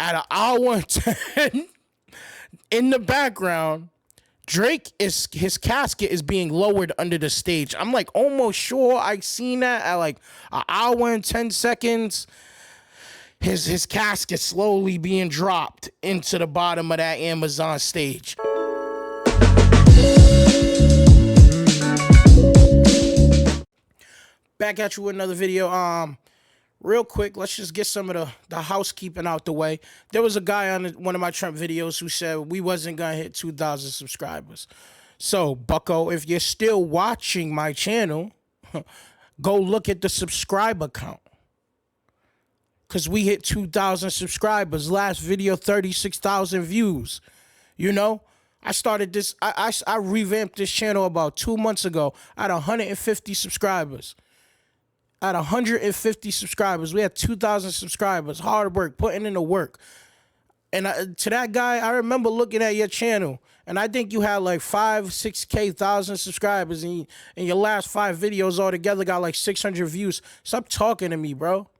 at an hour and 10 in the background, his casket is being lowered under the stage. I'm like almost sure I seen that at like an hour and 10 seconds. His casket slowly being dropped into the bottom of that Amazon stage. Back at you with another video. Real quick, let's just get some of the housekeeping out the way. There was a guy on one of my Trump videos who said we wasn't gonna hit 2,000 subscribers. So, bucko, if you're still watching my channel, go look at the subscriber count. Because we hit 2,000 subscribers. Last video, 36,000 views. You know? I started this, I revamped this channel about 2 months ago. I had 150 subscribers. At 150 subscribers, we had 2,000 subscribers. Hard work, putting in the work. And to that guy, I remember looking at your channel, and I think you had like 6,000 subscribers, and your last 5 videos altogether got like 600 views. Stop talking to me, bro.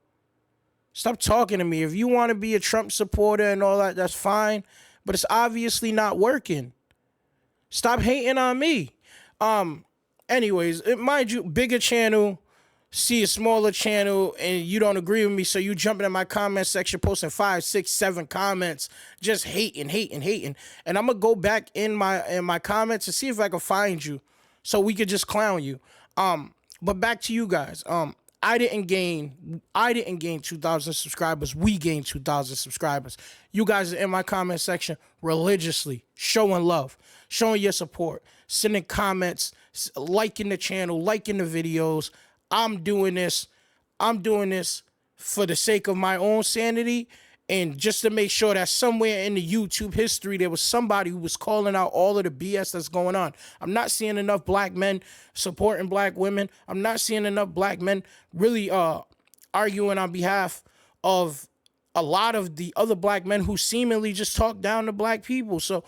Stop talking to me. If you want to be a Trump supporter and all that, that's fine. But it's obviously not working. Stop hating on me. Anyways, mind you, bigger channel, see a smaller channel, and you don't agree with me, so you jumping in my comment section, posting 5, 6, 7 comments, just hating. And I'm gonna go back in my comments to see if I can find you, so we could just clown you. But back to you guys. I didn't gain 2,000 subscribers. We gained 2,000 subscribers. You guys are in my comment section religiously, showing love, showing your support, sending comments, liking the channel, liking the videos. I'm doing this for the sake of my own sanity, and just to make sure that somewhere in the YouTube history there was somebody who was calling out all of the BS that's going on. I'm not seeing enough black men supporting black women. I'm not seeing enough black men really arguing on behalf of a lot of the other black men who seemingly just talk down to black people. So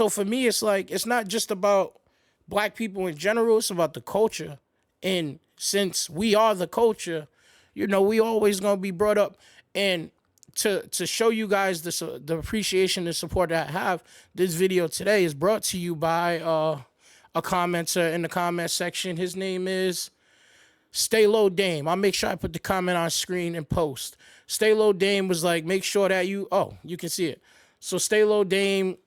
for me, it's like, it's not just about black people in general, it's about the culture. And since we are the culture, you know, we always gonna be brought up. And to show you guys the appreciation and support that I have, this video today is brought to you by a commenter in the comment section. His name is Stay Low Dame. I'll make sure I put the comment on screen and post. Stay Low Dame was like, make sure that you can see it. So Stay Low Dame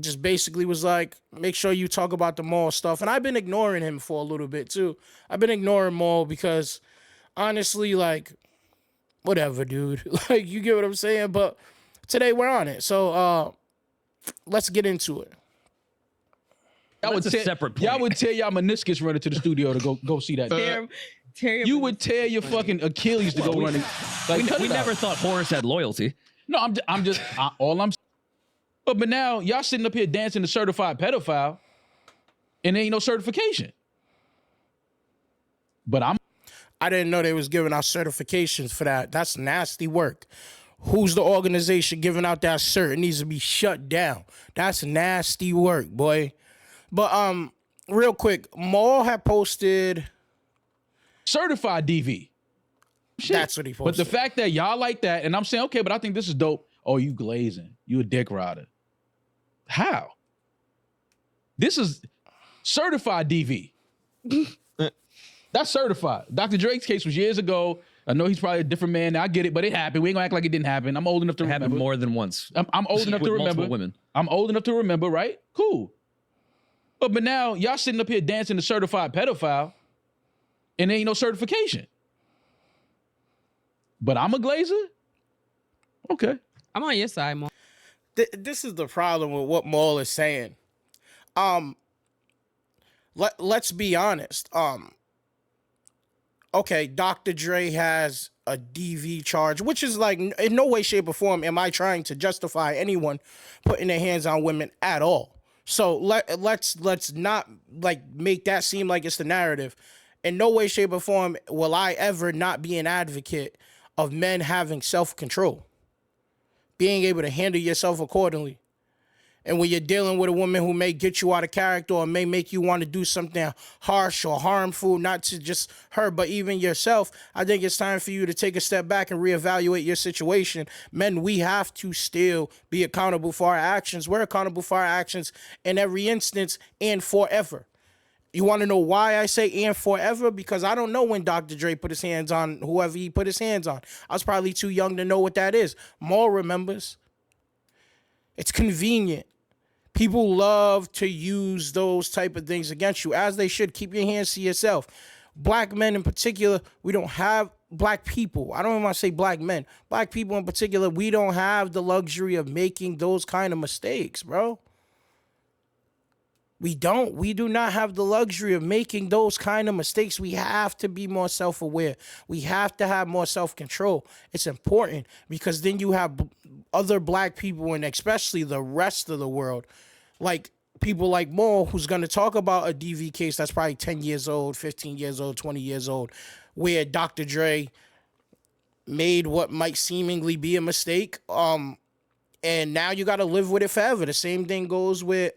just basically was like, make sure you talk about the mall stuff. And I've been ignoring him for a little bit too. I've been ignoring Mall because honestly, like, whatever, dude. Like, you get what I'm saying? But today we're on it. So let's get into it. Y'all would tear y'all meniscus running to the studio to go see that. You would tear your fucking Achilles to go running. Like, we never thought Horace had loyalty. No, I'm just all I'm. But now y'all sitting up here dancing to certified pedophile, and there ain't no certification. But I didn't know they was giving out certifications for that. That's nasty work. Who's the organization giving out that cert? It needs to be shut down. That's nasty work, boy. But real quick, Maul had posted certified DV. Shit. That's what he posted. But the fact that y'all like that, and I'm saying, okay, but I think this is dope. Oh, you glazing. You a dick rider. How? This is certified DV. That's certified. Dr. Drake's case was years ago. I know he's probably a different man now. I get it, but it happened. We ain't gonna act like it didn't happen. I'm old enough to remember. It happened more than once. I'm old enough to remember. Women. I'm old enough to remember, right? Cool. But now y'all sitting up here dancing to certified pedophile, and there ain't no certification. But I'm a glazer? Okay. I'm on your side, Maul. This is the problem with what Maul is saying. Let's be honest. Okay, Dr. Dre has a DV charge, which is like, in no way, shape, or form am I trying to justify anyone putting their hands on women at all. So let's not like make that seem like it's the narrative. In no way, shape, or form will I ever not be an advocate of men having self-control, being able to handle yourself accordingly. And when you're dealing with a woman who may get you out of character or may make you want to do something harsh or harmful, not to just her, but even yourself, I think it's time for you to take a step back and reevaluate your situation. Men, we have to still be accountable for our actions. We're accountable for our actions in every instance and forever. You want to know why I say and forever? Because I don't know when Dr. Dre put his hands on whoever he put his hands on. I was probably too young to know what that is. Maul remembers. It's convenient. People love to use those type of things against you, as they should. Keep your hands to yourself. Black men in particular, we don't have black people. I don't even want to say black men. Black people in particular, we don't have the luxury of making those kind of mistakes, bro. We don't. We do not have the luxury of making those kind of mistakes. We have to be more self-aware. We have to have more self-control. It's important because then you have other black people and especially the rest of the world, like people like Mo, who's going to talk about a DV case that's probably 10 years old, 15 years old, 20 years old, where Dr. Dre made what might seemingly be a mistake. And now you got to live with it forever. The same thing goes with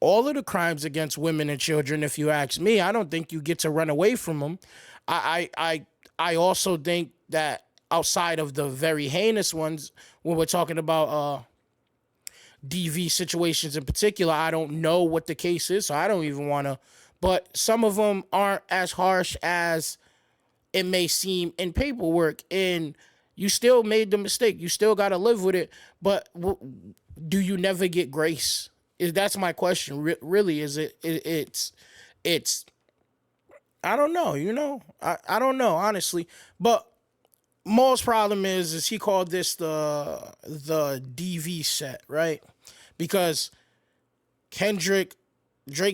all of the crimes against women and children. If you ask me, I don't think you get to run away from them. I also think that outside of the very heinous ones, when we're talking about DV situations in particular, I don't know what the case is, so I don't even want to. But some of them aren't as harsh as it may seem in paperwork, and you still made the mistake. You still got to live with it, but do you never get grace? That's my question. Really, is it? It's. I don't know. I don't know, honestly. But Maul's problem is he called this the DV set, right? Because Drake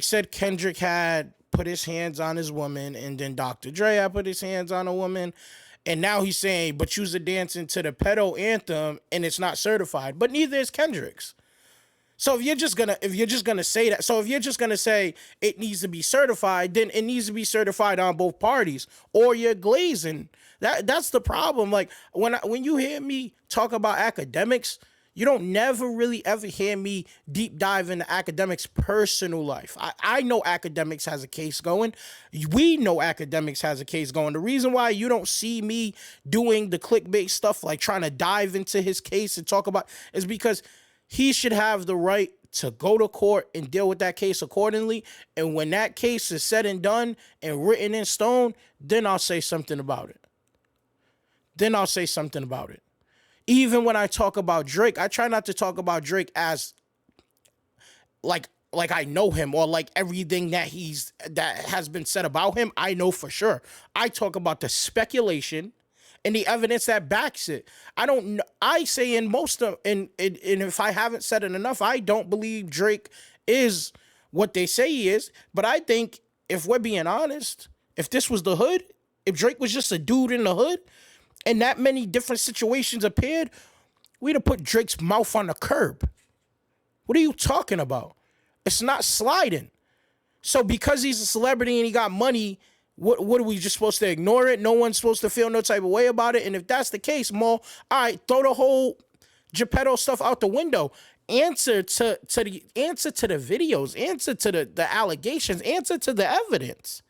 said Kendrick had put his hands on his woman, and then Dr. Dre had put his hands on a woman, and now he's saying, but you're dancing to the pedo anthem, and it's not certified. But neither is Kendrick's. So if you're just gonna say that, so if you're just gonna say it needs to be certified, then it needs to be certified on both parties, or you're glazing. That's the problem. Like when you hear me talk about academics, you don't never really ever hear me deep dive into academics' personal life. I know academics has a case going. We know academics has a case going. The reason why you don't see me doing the clickbait stuff, like trying to dive into his case and talk about, is because he should have the right to go to court and deal with that case accordingly. And when that case is said and done and written in stone, then I'll say something about it. Even when I talk about Drake, I try not to talk about Drake as like I know him, or like everything that has been said about him, I know for sure. I talk about the speculation and the evidence that backs it. I say in most of, and if I haven't said it enough, I don't believe Drake is what they say he is. But I think if we're being honest, if this was the hood, if Drake was just a dude in the hood, and that many different situations appeared, we'd have put Drake's mouth on the curb. What are you talking about? It's not sliding. So because he's a celebrity and he got money, what are we just supposed to ignore it? No one's supposed to feel no type of way about it. And if that's the case, Mo, all right, throw the whole Geppetto stuff out the window. Answer to the videos, answer to the allegations, answer to the evidence.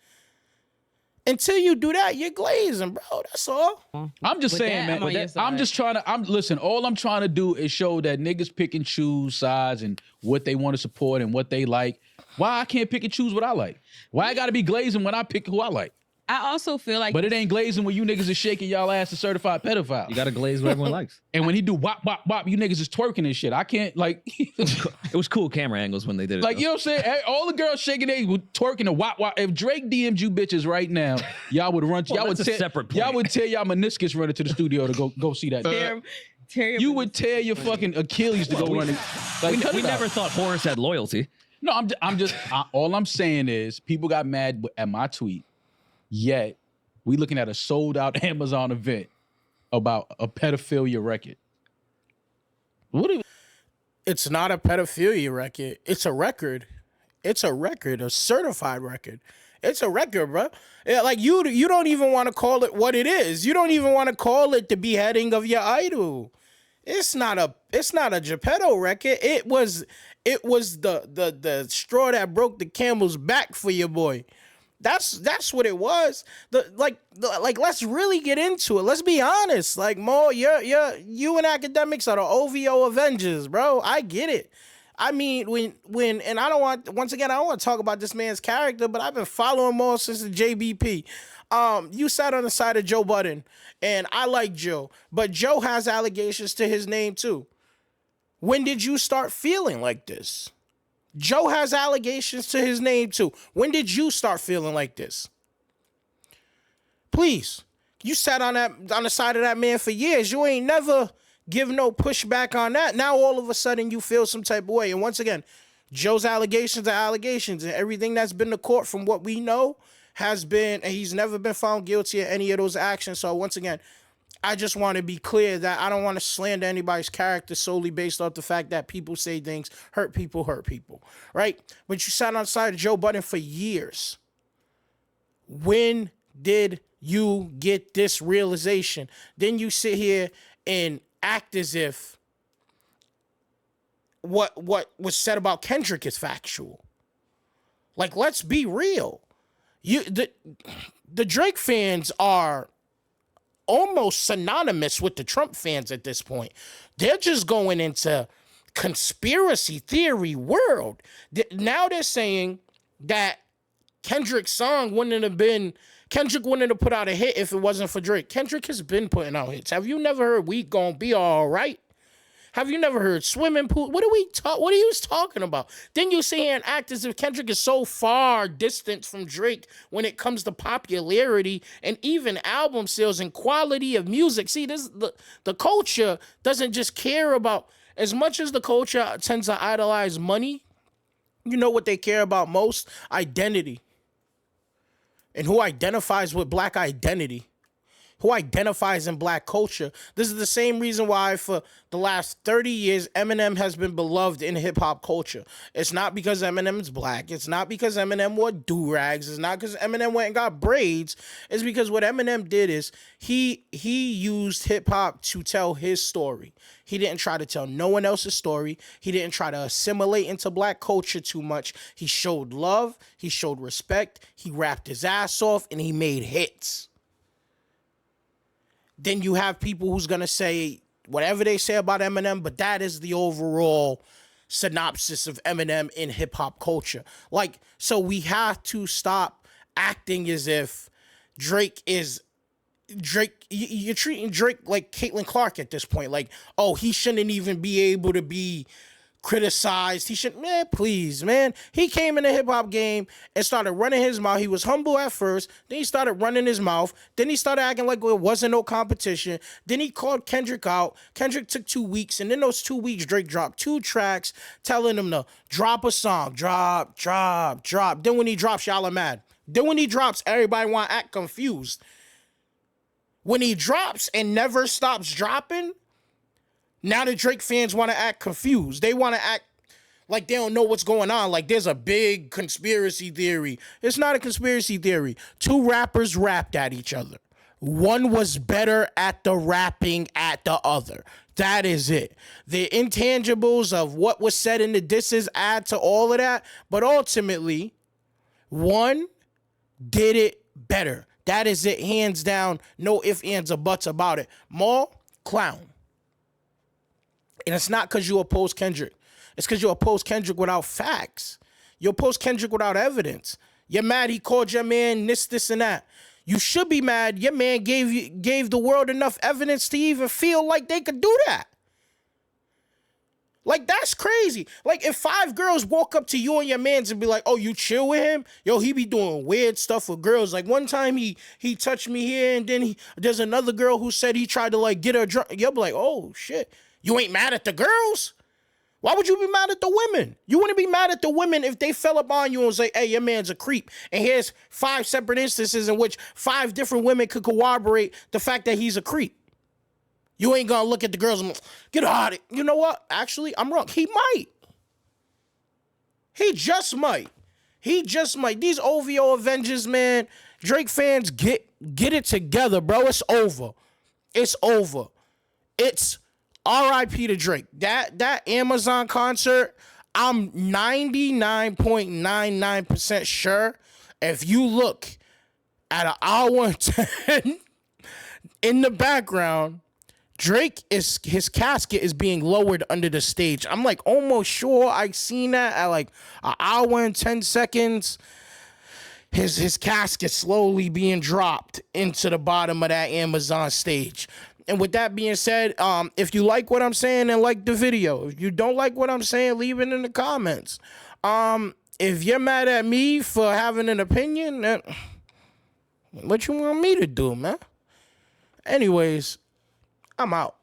Until you do that, you're glazing, bro. That's all. I'm just saying, man. Listen, all I'm trying to do is show that niggas pick and choose sides and what they want to support and what they like. Why I can't pick and choose what I like? Why I gotta be glazing when I pick who I like? I also feel like, but it ain't glazing when you niggas is shaking y'all ass to certified pedophile. You gotta glaze what everyone likes. And when he do wop, wop, wop, you niggas is twerking and shit. I can't, like... It was cool camera angles when they did it. Like, though. You know what I'm saying? All the girls shaking their twerking and wop, wop. If Drake DM'd you bitches right now, y'all would run... Well, y'all would tear y'all meniscus running to the studio to go see that. You would tear your fucking Achilles to go running. Like, we never thought Horace had loyalty. No, all I'm saying is people got mad at my tweet, yet we looking at a sold out Amazon event about a pedophilia record. It's not a pedophilia record. It's a record. It's a record, a certified record. It's a record, bro. Yeah, like you don't even want to call it what it is. You don't even want to call it the beheading of your idol. It's not a Geppetto record. It was the straw that broke the camel's back for your boy. That's what it was. Like let's really get into it. Let's be honest. Like Mo, you and academics are the OVO Avengers, bro. I get it. I mean, when and I don't want to talk about this man's character, but I've been following Mo since the JBP. You sat on the side of Joe Budden, and I like Joe, but Joe has allegations to his name too. When did you start feeling like this? Joe has allegations to his name too. When did you start feeling like this? Please. You sat on the side of that man for years. You ain't never give no pushback on that. Now all of a sudden you feel some type of way. And once again, Joe's allegations are allegations, and everything that's been to court from what we know has been, and he's never been found guilty of any of those actions. So once again, I just want to be clear that I don't want to slander anybody's character solely based off the fact that people say things, hurt people, right? But you sat on the side of Joe Budden for years. When did you get this realization? Then you sit here and act as if what was said about Kendrick is factual. Like, let's be real. The Drake fans are almost synonymous with the Trump fans at this point. They're just going into conspiracy theory world. Now they're saying that Kendrick's song Kendrick wouldn't have put out a hit if it wasn't for Drake. Kendrick has been putting out hits. Have you never heard We Gon' Be All Right? Have you never heard Swimming Pool? What are you talking about? Then you sit here and act as if Kendrick is so far distant from Drake when it comes to popularity and even album sales and quality of music. See, the culture doesn't just care about, as much as the culture tends to idolize money, you know what they care about most? Identity. And who identifies with black identity? Who identifies in black culture. This is the same reason why for the last 30 years, Eminem has been beloved in hip hop culture. It's not because Eminem is black. It's not because Eminem wore do-rags. It's not because Eminem went and got braids. It's because what Eminem did is he used hip hop to tell his story. He didn't try to tell no one else's story. He didn't try to assimilate into black culture too much. He showed love. He showed respect. He rapped his ass off and he made hits. Then you have people who's going to say whatever they say about Eminem, but that is the overall synopsis of Eminem in hip-hop culture. Like, so we have to stop acting as if you're treating Drake like Caitlin Clark at this point. Like, oh, he shouldn't even be able to be criticized. He shouldn't, man, please, man. He came in the hip-hop game and started running his mouth. He was humble at first. Then he started running his mouth. Then he started acting like it wasn't no competition. Then he called Kendrick out. Kendrick took 2 weeks, and in those 2 weeks, Drake dropped 2 tracks telling him to drop a song. Drop. Then when he drops, y'all are mad. Then when he drops, everybody want to act confused. When he drops and never stops dropping, now the Drake fans want to act confused. They want to act like they don't know what's going on. Like there's a big conspiracy theory. It's not a conspiracy theory. 2 rappers rapped at each other. One was better at the rapping at the other. That is it. The intangibles of what was said in the disses add to all of that. But ultimately, one did it better. That is it, hands down. No ifs, ands, or buts about it. Mal, clown. And it's not because you oppose Kendrick. It's because you oppose Kendrick without facts. You oppose Kendrick without evidence. You're mad he called your man this, and that. You should be mad your man gave the world enough evidence to even feel like they could do that. Like, that's crazy. Like, if 5 girls walk up to you and your mans and be like, oh, you chill with him? Yo, he be doing weird stuff with girls. Like, one time he touched me here, and then there's another girl who said he tried to, like, get her drunk. You'll be like, oh, shit. You ain't mad at the girls? Why would you be mad at the women? You wouldn't be mad at the women if they fell up on you and say, hey, your man's a creep. And here's 5 separate instances in which 5 different women could corroborate the fact that he's a creep. You ain't gonna look at the girls and get out of it. You know what? Actually, I'm wrong. He might. He just might. These OVO Avengers, man, Drake fans, get it together, bro. It's over. It's R.I.P. to Drake. That Amazon concert, I'm 99.99% sure if you look at an hour and 10 in the background, Drake his casket is being lowered under the stage. I'm like almost sure I seen that at like an hour and 10 seconds. His casket slowly being dropped into the bottom of that Amazon stage. And with that being said, if you like what I'm saying, then like the video. If you don't like what I'm saying, leave it in the comments. If you're mad at me for having an opinion, then what you want me to do, man? Anyways, I'm out.